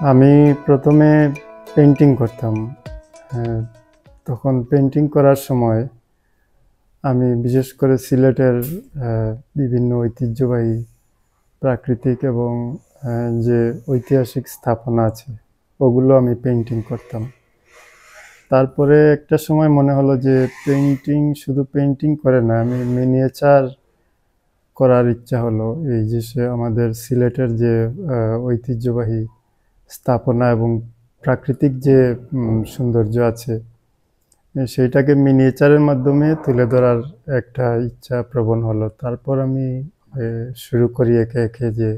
আমি প্রথমে পেইন্টিং করতাম। হ্যাঁ, তখন পেইন্টিং করার সময় আমি বিশেষ করে সিলেটের বিভিন্ন ঐতিহ্যবাহী প্রাকৃতিক এবং যে ঐতিহাসিক স্থাপনা আছে ওগুলো আমি পেইন্টিং করতাম। তারপরে একটা সময় মনে হলো যে শুধু পেইন্টিং করে না, আমি মিনিয়েচার করার ইচ্ছা হলো। এই যে আমাদের সিলেটের যে ঐতিহ্যবাহী স্থাপনা এবং প্রাকৃতিক যে সৌন্দর্য আছে সেইটাকে মিনিয়েচারের মাধ্যমে তুলে ধরার একটা ইচ্ছা প্রবণ হলো। তারপর আমি শুরু করি একে একে যে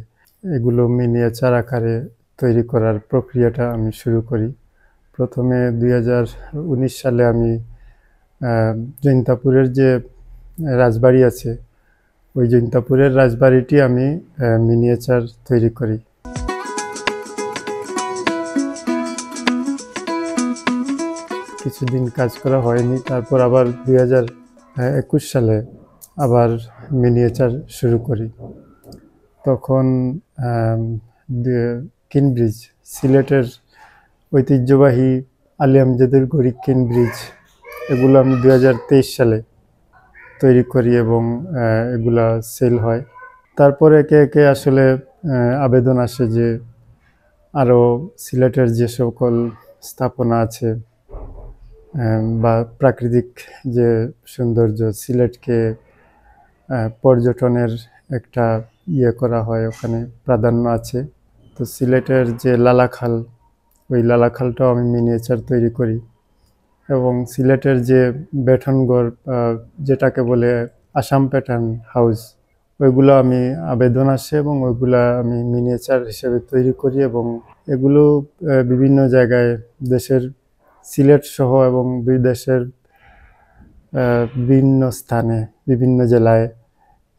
এগুলো মিনিয়েচার আকারে তৈরি করার প্রক্রিয়াটা আমি শুরু করি। প্রথমে 2019 সালে আমি জৈন্তাপুরের যে রাজবাড়ি আছে ওই জৈন্তাপুরের রাজবাড়িটি আমি মিনিয়েচার তৈরি করি। কিছুদিন কাজ করা হয়নি, তারপর আবার 2021 সালে আবার মিনিয়েচার শুরু করি। তখন কিনব্রিজ, সিলেটের ঐতিহ্যবাহী আলী আমজাদের গড়ি কিনব্রিজ, এগুলো আমি 2023 সালে তৈরি করি এবং এগুলা সেল হয়। তারপরে একে একে আসলে আবেদন আসে যে আরও সিলেটের যে সকল স্থাপনা আছে বা প্রাকৃতিক যে সৌন্দর্য, সিলেটকে পর্যটনের একটা করা হয়, ওখানে প্রাধান্য আছে। তো সিলেটের যে লালাখাল, ওই লালাখালটাও আমি মিনিয়েচার তৈরি করি এবং সিলেটের যে বেঠনগড়, যেটাকে বলে আসাম প্যাটার্ন হাউস, ওইগুলো আমি আবেদন আসে এবং ওইগুলা আমি মিনিয়েচার হিসেবে তৈরি করি এবং এগুলো বিভিন্ন জায়গায় দেশের সিলেট সহ এবং বিদেশের বিভিন্ন স্থানে বিভিন্ন জেলায়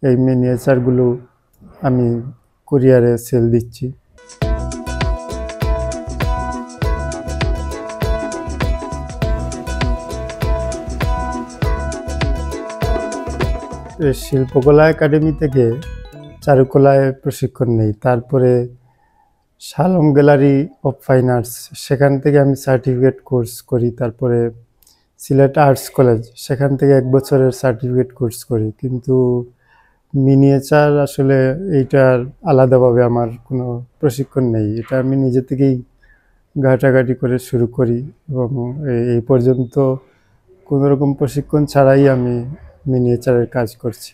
এই মিনিয়েচারগুলো আমি কুরিয়ারে সেল দিচ্ছি। শিল্পকলা একাডেমি থেকে চারুকলায় প্রশিক্ষণ নেই। তারপরে শালম গ্যালারি অফ ফাইন আর্টস, সেখান থেকে আমি সার্টিফিকেট কোর্স করি। তারপরে সিলেট আর্টস কলেজ, সেখান থেকে 1 বছরের সার্টিফিকেট কোর্স করি। কিন্তু মিনিয়েচার আসলে এইটার আলাদাভাবে আমার কোনো প্রশিক্ষণ নেই। এটা আমি নিজে থেকেই ঘাটাঘাটি করে শুরু করি এবং এই পর্যন্ত কোনো রকম প্রশিক্ষণ ছাড়াই আমি মিনিয়েচারের কাজ করছি।